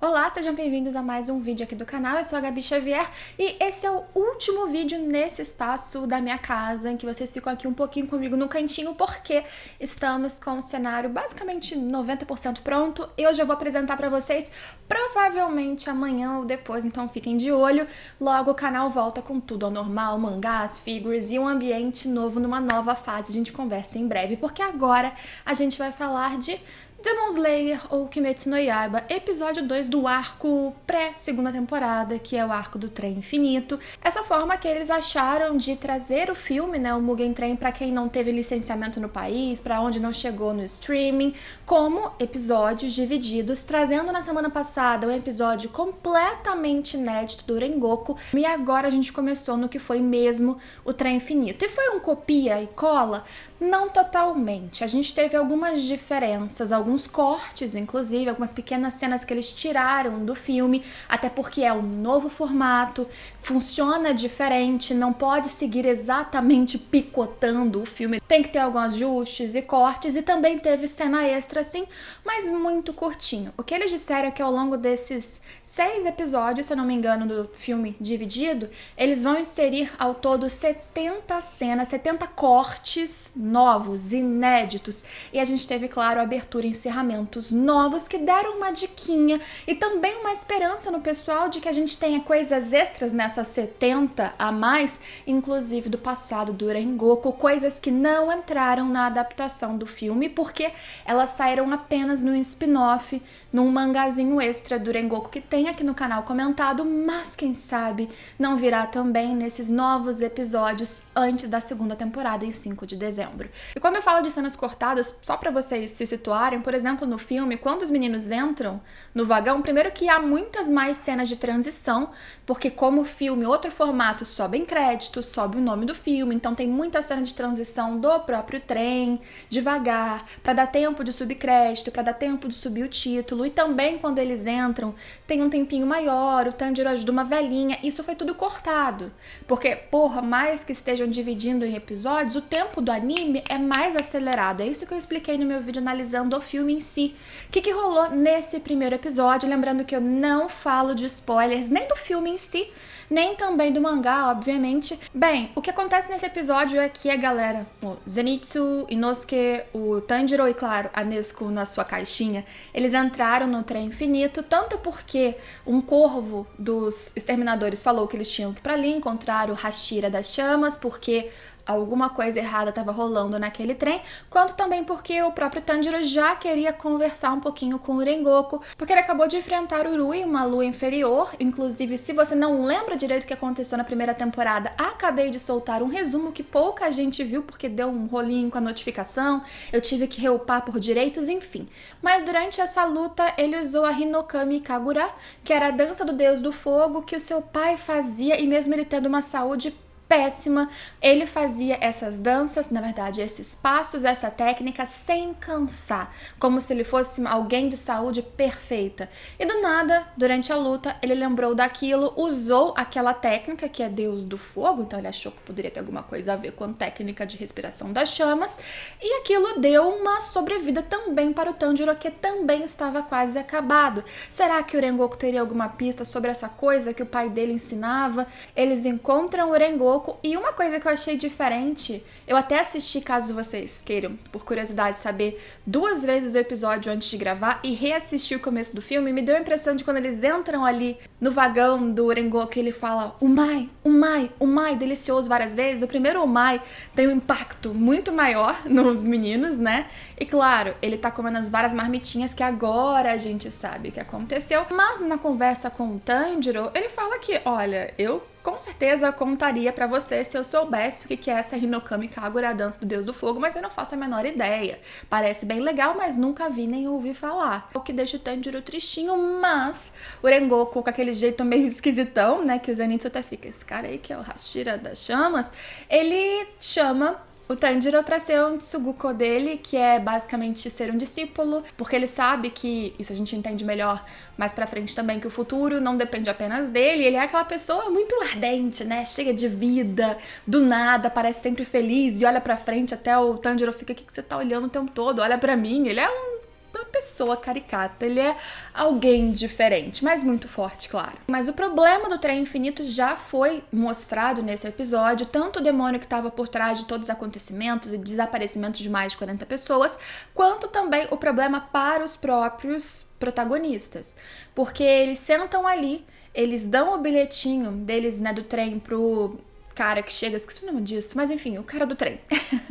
Olá, sejam bem-vindos a mais um vídeo aqui do canal. Eu sou a Gabi Xavier e esse é o último vídeo nesse espaço da minha casa, em que vocês ficam aqui um pouquinho comigo no cantinho, porque estamos com o cenário basicamente 90% pronto e hoje eu vou apresentar pra vocês, provavelmente amanhã ou depois, então fiquem de olho. Logo o canal volta com tudo ao normal, mangás, figures e um ambiente novo numa nova fase. A gente conversa em breve, porque agora a gente vai falar de Demon Slayer ou Kimetsu no Yaiba, episódio 2 do arco pré-segunda temporada, que é o arco do trem infinito. Essa forma que eles acharam de trazer o filme, né, o Mugen Train, pra quem não teve licenciamento no país, pra onde não chegou no streaming, como episódios divididos, trazendo na semana passada um episódio completamente inédito do Rengoku, e agora a gente começou no que foi mesmo o trem infinito. E foi um copia e cola? Não totalmente. A gente teve algumas diferenças, alguns cortes, inclusive, algumas pequenas cenas que eles tiraram do filme, até porque é um novo formato, funciona diferente, não pode seguir exatamente picotando o filme. Tem que ter alguns ajustes e cortes, e também teve cena extra, sim, mas muito curtinho. O que eles disseram é que ao longo desses 6 episódios, se eu não me engano, do filme dividido, eles vão inserir ao todo 70 cenas, 70 cortes novos, inéditos, e a gente teve, claro, abertura e encerramentos novos que deram uma diquinha e também uma esperança no pessoal de que a gente tenha coisas extras nessas 70 a mais, inclusive do passado do Rengoku, coisas que não entraram na adaptação do filme porque elas saíram apenas no spin-off, num mangazinho extra do Rengoku que tem aqui no canal comentado, mas quem sabe não virá também nesses novos episódios antes da segunda temporada em 5 de dezembro. E quando eu falo de cenas cortadas, só pra vocês se situarem, por exemplo, no filme, quando os meninos entram no vagão, primeiro que há muitas mais cenas de transição, porque como filme, outro formato, sobe em créditos, sobe o nome do filme, então tem muita cena de transição do próprio trem, devagar, pra dar tempo de subir crédito, pra dar tempo de subir o título, e também quando eles entram, tem um tempinho maior, o Tanjiro ajuda uma velhinha, isso foi tudo cortado, porque, porra, mais que estejam dividindo em episódios, o tempo do anime é mais acelerado. É isso que eu expliquei no meu vídeo analisando o filme em si. O que rolou nesse primeiro episódio? Lembrando que eu não falo de spoilers nem do filme em si, nem também do mangá, obviamente. Bem, o que acontece nesse episódio é que a galera, o Zenitsu, Inosuke, o Tanjiro e, claro, a Nezuko na sua caixinha, eles entraram no trem infinito, tanto porque um corvo dos exterminadores falou que eles tinham que ir pra ali encontrar o Hashira das chamas, porque alguma coisa errada estava rolando naquele trem, quanto também porque o próprio Tanjiro já queria conversar um pouquinho com o Rengoku, porque ele acabou de enfrentar o Rui, uma lua inferior. Inclusive, se você não lembra direito o que aconteceu na primeira temporada, acabei de soltar um resumo que pouca gente viu, porque deu um rolinho com a notificação, eu tive que reupar por direitos, enfim. Mas durante essa luta, ele usou a Hinokami Kagura, que era a dança do deus do fogo que o seu pai fazia, e mesmo ele tendo uma saúde péssima, ele fazia essas danças, na verdade, esses passos, essa técnica sem cansar, como se ele fosse alguém de saúde perfeita. E do nada, durante a luta, ele lembrou daquilo, usou aquela técnica, que é Deus do Fogo, então ele achou que poderia ter alguma coisa a ver com técnica de respiração das chamas, e aquilo deu uma sobrevida também para o Tanjiro, que também estava quase acabado. Será que o Rengoku teria alguma pista sobre essa coisa que o pai dele ensinava? Eles encontram o Rengoku, e uma coisa que eu achei diferente, eu até assisti, caso vocês queiram, por curiosidade, saber 2 vezes o episódio antes de gravar e reassistir o começo do filme, me deu a impressão de quando eles entram ali no vagão do Rengoku, ele fala umai, umai, umai, delicioso várias vezes. O primeiro umai tem um impacto muito maior nos meninos, né? E claro, ele tá comendo as várias marmitinhas que agora a gente sabe o que aconteceu, mas na conversa com o Tanjiro, ele fala que, olha, eu com certeza contaria pra você se eu soubesse o que é essa Hinokami Kagura, a dança do deus do fogo, mas eu não faço a menor ideia. Parece bem legal, mas nunca vi nem ouvi falar. O que deixa o Tanjiro tristinho, mas o Rengoku, com aquele jeito meio esquisitão, né, que o Zenitsu até fica, esse cara aí que é o Hashira das chamas, ele chama o Tanjiro pra ser um Tsuguko dele, que é basicamente ser um discípulo, porque ele sabe que, isso a gente entende melhor mais pra frente também, que o futuro não depende apenas dele, ele é aquela pessoa muito ardente, né, cheia de vida, do nada, parece sempre feliz e olha pra frente, até o Tanjiro fica, o que você tá olhando o tempo todo? Olha pra mim, ele é um uma pessoa caricata, ele é alguém diferente, mas muito forte, claro. Mas o problema do trem infinito já foi mostrado nesse episódio, tanto o demônio que estava por trás de todos os acontecimentos e desaparecimentos de mais de 40 pessoas, quanto também o problema para os próprios protagonistas. Porque eles sentam ali, eles dão o bilhetinho deles, né, do trem pro cara que chega, esqueci o nome disso, mas enfim, o cara do trem.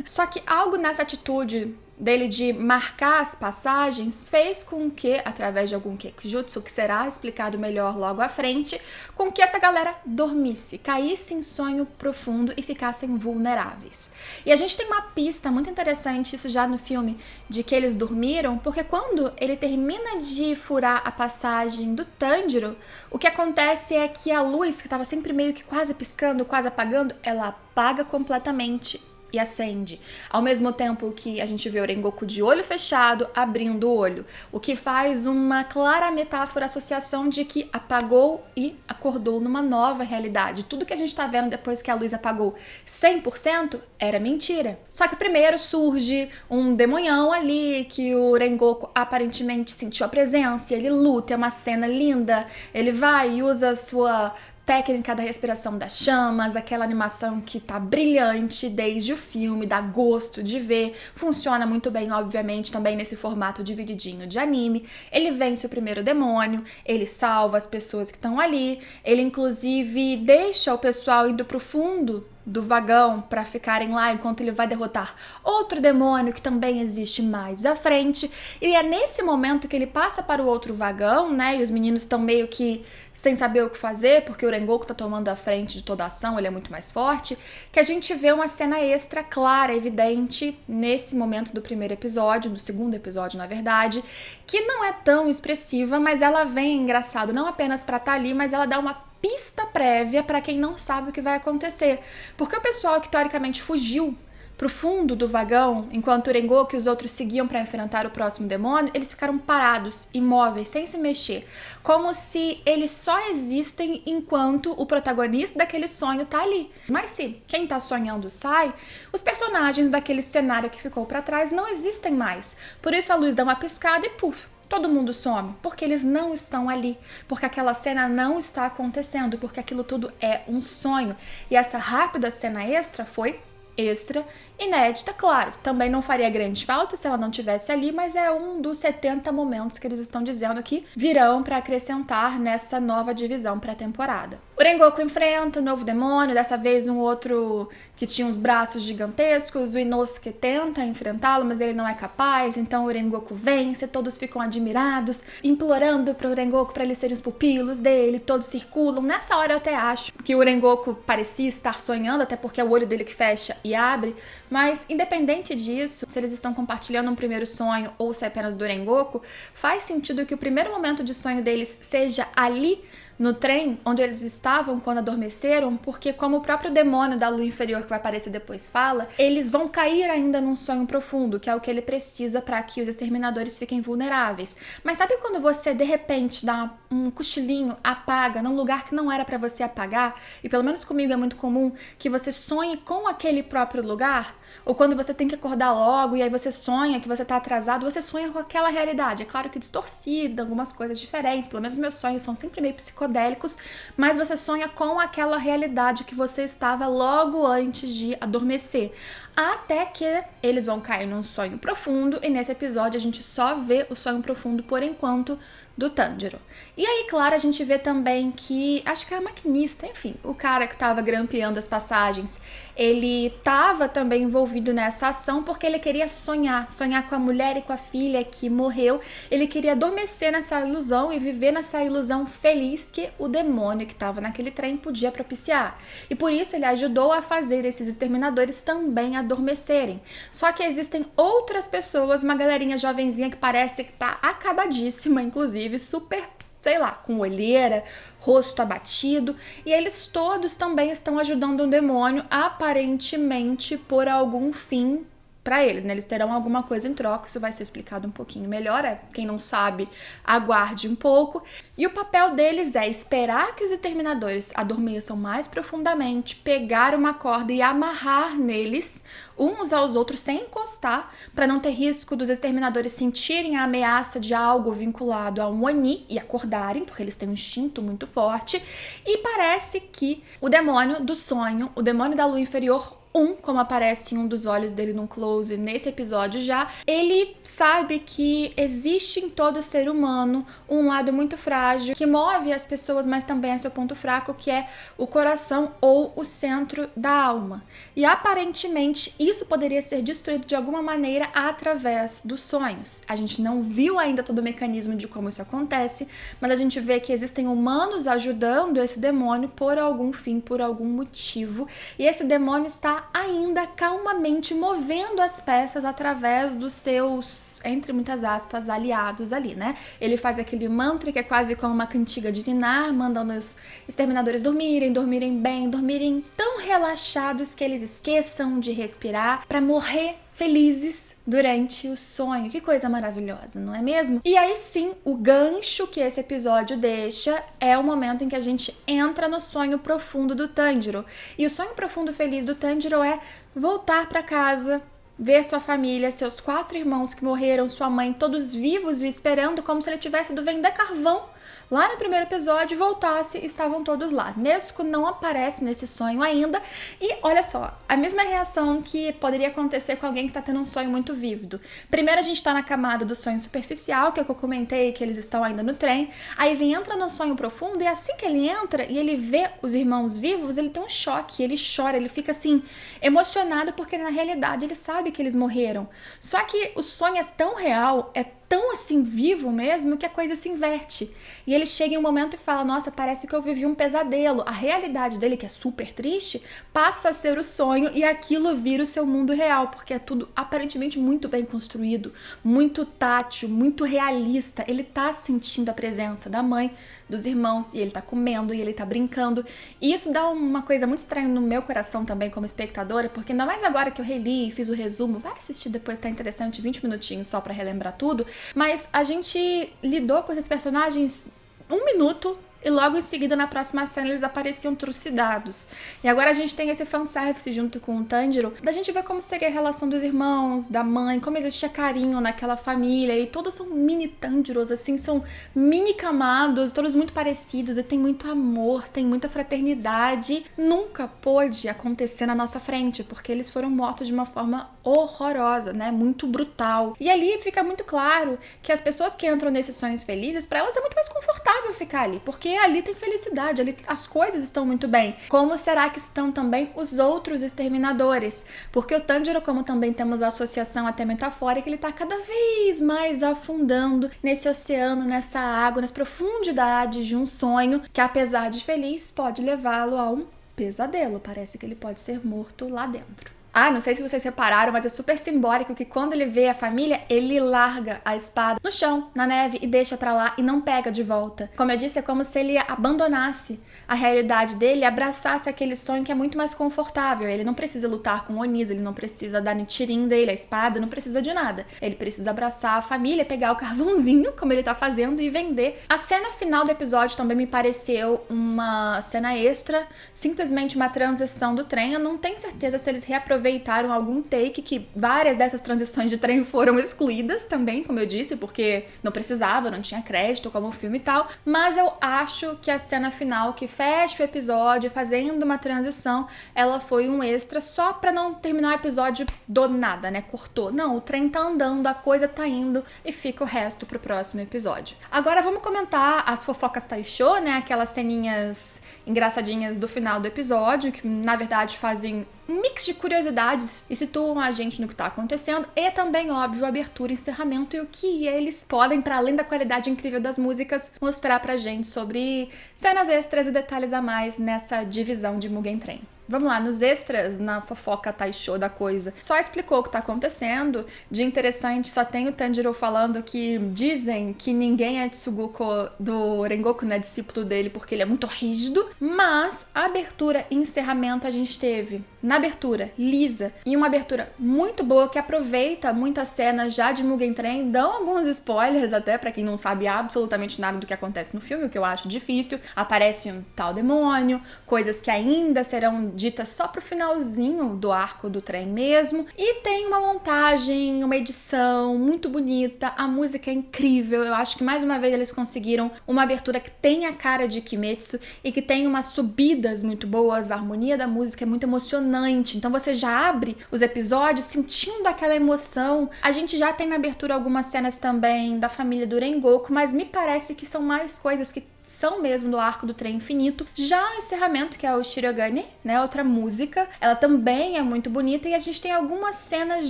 Só que algo nessa atitude dele de marcar as passagens fez com que, através de algum Kekjutsu, que será explicado melhor logo à frente, com que essa galera dormisse, caísse em sonho profundo e ficassem vulneráveis. E a gente tem uma pista muito interessante, isso já no filme, de que eles dormiram, porque quando ele termina de furar a passagem do Tanjiro, o que acontece é que a luz, que estava sempre meio que quase piscando, quase apagando, ela apaga completamente e acende. Ao mesmo tempo que a gente vê o Rengoku de olho fechado, abrindo o olho. O que faz uma clara metáfora, associação de que apagou e acordou numa nova realidade. Tudo que a gente tá vendo depois que a luz apagou 100% era mentira. Só que primeiro surge um demonhão ali, que o Rengoku aparentemente sentiu a presença, ele luta, é uma cena linda. Ele vai e usa a sua técnica da respiração das chamas, aquela animação que tá brilhante desde o filme, dá gosto de ver, funciona muito bem, obviamente, também nesse formato divididinho de anime. Ele vence o primeiro demônio, ele salva as pessoas que estão ali, ele inclusive deixa o pessoal indo pro fundo do vagão para ficarem lá enquanto ele vai derrotar outro demônio que também existe mais à frente. E é nesse momento que ele passa para o outro vagão, né? E os meninos estão meio que sem saber o que fazer, porque o Rengoku tá tomando a frente de toda a ação, ele é muito mais forte, que a gente vê uma cena extra clara, evidente, nesse momento do primeiro episódio, do segundo episódio, na verdade, que não é tão expressiva, mas ela vem, engraçado, não apenas para estar ali, mas ela dá uma pista prévia para quem não sabe o que vai acontecer. Porque o pessoal que teoricamente fugiu pro fundo do vagão, enquanto o Rengoku e os outros seguiam para enfrentar o próximo demônio, eles ficaram parados, imóveis, sem se mexer. Como se eles só existem enquanto o protagonista daquele sonho tá ali. Mas se quem tá sonhando sai, os personagens daquele cenário que ficou para trás não existem mais. Por isso a luz dá uma piscada e puf, todo mundo some, porque eles não estão ali, porque aquela cena não está acontecendo, porque aquilo tudo é um sonho. E essa rápida cena extra foi extra, inédita, claro. Também não faria grande falta se ela não tivesse ali, mas é um dos 70 momentos que eles estão dizendo que virão para acrescentar nessa nova divisão pré-temporada. O Rengoku enfrenta o novo demônio, dessa vez um outro que tinha uns braços gigantescos. O Inosuke tenta enfrentá-lo, mas ele não é capaz, então o Rengoku vence, todos ficam admirados, implorando pro Rengoku para eles serem os pupilos dele, todos circulam. Nessa hora eu até acho que o Rengoku parecia estar sonhando, até porque é o olho dele que fecha e abre, mas independente disso, se eles estão compartilhando um primeiro sonho ou se é apenas do Rengoku, faz sentido que o primeiro momento de sonho deles seja ali no trem onde eles estavam quando adormeceram, porque como o próprio demônio da lua inferior que vai aparecer depois fala, eles vão cair ainda num sonho profundo, que é o que ele precisa para que os exterminadores fiquem vulneráveis. Mas sabe quando você de repente dá um cochilinho, apaga num lugar que não era para você apagar? E pelo menos comigo é muito comum que você sonhe com aquele próprio lugar, ou quando você tem que acordar logo e aí você sonha que você tá atrasado, você sonha com aquela realidade. É claro que distorcida, algumas coisas diferentes, pelo menos meus sonhos são sempre meio psicodélicos, mas você sonha com aquela realidade que você estava logo antes de adormecer. Até que eles vão cair num sonho profundo, e nesse episódio a gente só vê o sonho profundo por enquanto do Tanjiro. E aí, claro, a gente vê também que, acho que era maquinista, enfim, o cara que tava grampeando as passagens, ele tava também envolvido nessa ação porque ele queria sonhar com a mulher e com a filha que morreu. Ele queria adormecer nessa ilusão e viver nessa ilusão feliz que o demônio que tava naquele trem podia propiciar. E por isso ele ajudou a fazer esses exterminadores também adormecerem. Só que existem outras pessoas, uma galerinha jovenzinha que parece que tá acabadíssima, inclusive, super, sei lá, com olheira, rosto abatido, e eles todos também estão ajudando um demônio, aparentemente por algum fim para eles, né? Eles terão alguma coisa em troca, isso vai ser explicado um pouquinho melhor, quem não sabe, aguarde um pouco. E o papel deles é esperar que os exterminadores adormeçam mais profundamente, pegar uma corda e amarrar neles, uns aos outros, sem encostar, para não ter risco dos exterminadores sentirem a ameaça de algo vinculado a um Oni e acordarem, porque eles têm um instinto muito forte. E parece que o demônio do sonho, o demônio da lua inferior, como aparece em um dos olhos dele num close nesse episódio já, ele sabe que existe em todo ser humano um lado muito frágil que move as pessoas, mas também é seu ponto fraco, que é o coração ou o centro da alma. E aparentemente isso poderia ser destruído de alguma maneira através dos sonhos. A gente não viu ainda todo o mecanismo de como isso acontece, mas a gente vê que existem humanos ajudando esse demônio por algum fim, por algum motivo, e esse demônio está ainda calmamente movendo as peças através dos seus, entre muitas aspas, aliados ali, né? Ele faz aquele mantra que é quase como uma cantiga de ninar, mandando os exterminadores dormirem bem, dormirem tão relaxados que eles esqueçam de respirar para morrer felizes durante o sonho. Que coisa maravilhosa, não é mesmo? E aí sim, o gancho que esse episódio deixa é o momento em que a gente entra no sonho profundo do Tanjiro. E o sonho profundo feliz do Tanjiro é voltar para casa, ver sua família, seus 4 irmãos que morreram, sua mãe, todos vivos e esperando, como se ele tivesse ido vender carvão lá no primeiro episódio, voltasse, estavam todos lá. Nezuko não aparece nesse sonho ainda, e olha só, a mesma reação que poderia acontecer com alguém que tá tendo um sonho muito vívido. Primeiro a gente tá na camada do sonho superficial, que é o que eu comentei, que eles estão ainda no trem, aí ele entra no sonho profundo, e assim que ele entra e ele vê os irmãos vivos, ele tem um choque, ele chora, ele fica assim, emocionado, porque na realidade ele sabe que eles morreram. Só que o sonho é tão real, é tão assim vivo mesmo, que a coisa se inverte. E ele chega em um momento e fala, nossa, parece que eu vivi um pesadelo. A realidade dele, que é super triste, passa a ser o sonho e aquilo vira o seu mundo real, porque é tudo aparentemente muito bem construído, muito tátil, muito realista. Ele tá sentindo a presença da mãe, dos irmãos, e ele tá comendo, e ele tá brincando. E isso dá uma coisa muito estranha no meu coração também, como espectadora, porque ainda mais agora que eu reli e fiz o resumo, vai assistir depois, tá interessante, 20 minutinhos só pra relembrar tudo, mas a gente lidou com esses personagens 1 minuto e logo em seguida, na próxima cena, eles apareciam trucidados. E agora a gente tem esse fanservice junto com o Tanjiro, da gente ver como seria a relação dos irmãos, da mãe, como existia carinho naquela família, e todos são mini Tanjiros, assim, são mini camados, todos muito parecidos, e tem muito amor, tem muita fraternidade. Nunca pôde acontecer na nossa frente, porque eles foram mortos de uma forma horrorosa, né, muito brutal. E ali fica muito claro que as pessoas que entram nesses sonhos felizes, pra elas é muito mais confortável ficar ali, porque ali tem felicidade, ali as coisas estão muito bem. Como será que estão também os outros exterminadores? Porque o Tanjiro, como também temos a associação até metafórica, ele tá cada vez mais afundando nesse oceano, nessa água, nas profundidades de um sonho que, apesar de feliz, pode levá-lo a um pesadelo. Parece que ele pode ser morto lá dentro. Ah, não sei se vocês repararam, mas é super simbólico que quando ele vê a família, ele larga a espada no chão, na neve, e deixa pra lá e não pega de volta. Como eu disse, é como se ele abandonasse a realidade dele e abraçasse aquele sonho que é muito mais confortável. Ele não precisa lutar com o Oniz, ele não precisa dar Nichirin dele, a espada, não precisa de nada. Ele precisa abraçar a família, pegar o carvãozinho, como ele tá fazendo, e vender. A cena final do episódio também me pareceu uma cena extra, simplesmente uma transição do trem. Eu não tenho certeza se eles reaproveitaram algum take, que várias dessas transições de trem foram excluídas também, como eu disse, porque não precisava, não tinha crédito como o filme e tal, mas eu acho que a cena final que fecha o episódio fazendo uma transição, ela foi um extra só pra não terminar o episódio do nada, né, cortou. Não, o trem tá andando, a coisa tá indo e fica o resto pro próximo episódio. Agora vamos comentar as fofocas Taisho, né, aquelas ceninhas engraçadinhas do final do episódio, que na verdade fazem um mix de curiosidades e situam a gente no que tá acontecendo, e também, óbvio, abertura e encerramento, e o que eles podem, para além da qualidade incrível das músicas, mostrar pra gente sobre cenas extras e detalhes a mais nessa divisão de Mugen Train. vamos lá, nos extras, na fofoca Taisho da coisa, só explicou o que tá acontecendo. De interessante, só tem o Tanjiro falando que dizem que ninguém é Tsuguko do Rengoku, né, discípulo dele, porque ele é muito rígido. Mas a abertura e encerramento a gente teve na abertura, lisa, e uma abertura muito boa que aproveita muitas cenas já de Mugen Train, dão alguns spoilers até pra quem não sabe absolutamente nada do que acontece no filme, o que eu acho difícil. Aparece um tal demônio, coisas que ainda serão ditas só pro finalzinho do arco do trem mesmo, e tem uma montagem, uma edição muito bonita, a música é incrível. Eu acho que mais uma vez eles conseguiram uma abertura que tem a cara de Kimetsu e que tem umas subidas muito boas, a harmonia da música é muito emocionante. Então você já abre os episódios sentindo aquela emoção. A gente já tem na abertura algumas cenas também da família do Rengoku, mas me parece que são mais coisas que são mesmo do arco do trem infinito. Já o encerramento, que é o Shirogane, né, outra música, ela também é muito bonita e a gente tem algumas cenas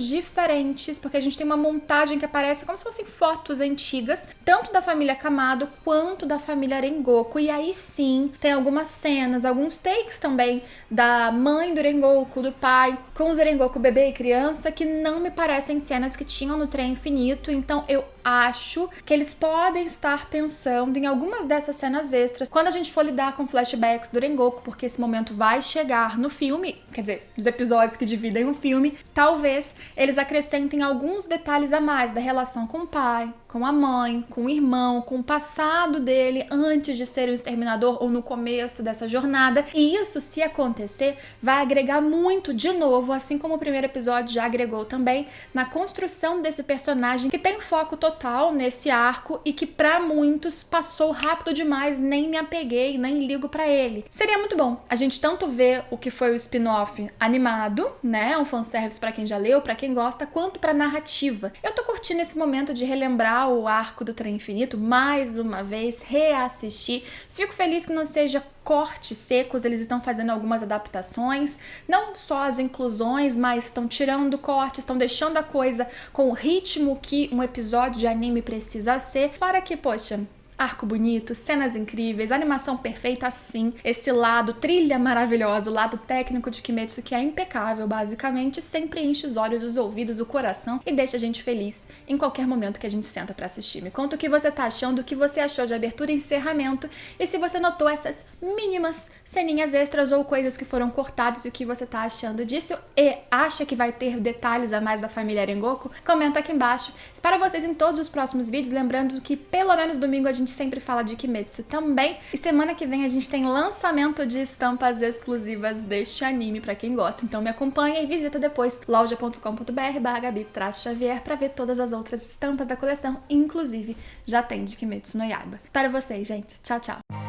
diferentes, porque a gente tem uma montagem que aparece como se fossem fotos antigas, tanto da família Kamado quanto da família Rengoku, e aí sim, tem algumas cenas, alguns takes também da mãe do Rengoku, do pai, com os Rengoku bebê e criança, que não me parecem cenas que tinham no trem infinito. Então eu acho que eles podem estar pensando em algumas dessas cenas extras quando a gente for lidar com flashbacks do Rengoku, porque esse momento vai chegar no filme, quer dizer, nos episódios que dividem o filme. Talvez eles acrescentem alguns detalhes a mais da relação com o pai, com a mãe, com o irmão, com o passado dele antes de ser um exterminador ou no começo dessa jornada. E isso, se acontecer, vai agregar muito de novo, assim como o primeiro episódio já agregou também, na construção desse personagem que tem foco total nesse arco e que pra muitos passou rápido demais, nem me apeguei, nem ligo pra ele. Seria muito bom a gente tanto ver o que foi o spin-off animado, né, um fanservice pra quem já leu, pra quem gosta, quanto pra narrativa. Eu tô curtindo esse momento de relembrar o arco do Trem Infinito, mais uma vez, reassistir. Fico feliz que não seja cortes secos, eles estão fazendo algumas adaptações, não só as inclusões, mas estão tirando cortes, estão deixando a coisa com o ritmo que um episódio de anime precisa ser. Fora que, poxa, arco bonito, cenas incríveis, animação perfeita, assim, esse lado, trilha maravilhosa, o lado técnico de Kimetsu que é impecável, basicamente, sempre enche os olhos, os ouvidos, o coração e deixa a gente feliz em qualquer momento que a gente senta pra assistir. Me conta o que você tá achando, o que você achou de abertura e encerramento, e se você notou essas mínimas ceninhas extras ou coisas que foram cortadas e o que você tá achando disso, e acha que vai ter detalhes a mais da família Rengoku, comenta aqui embaixo. Espero vocês em todos os próximos vídeos, lembrando que pelo menos domingo a gente sempre fala de Kimetsu também, e semana que vem a gente tem lançamento de estampas exclusivas deste anime pra quem gosta. Então me acompanha e visita depois loja.com.br/Gabi-Xavier pra ver todas as outras estampas da coleção, inclusive já tem de Kimetsu no Yaiba. Espero vocês, gente. Tchau, tchau!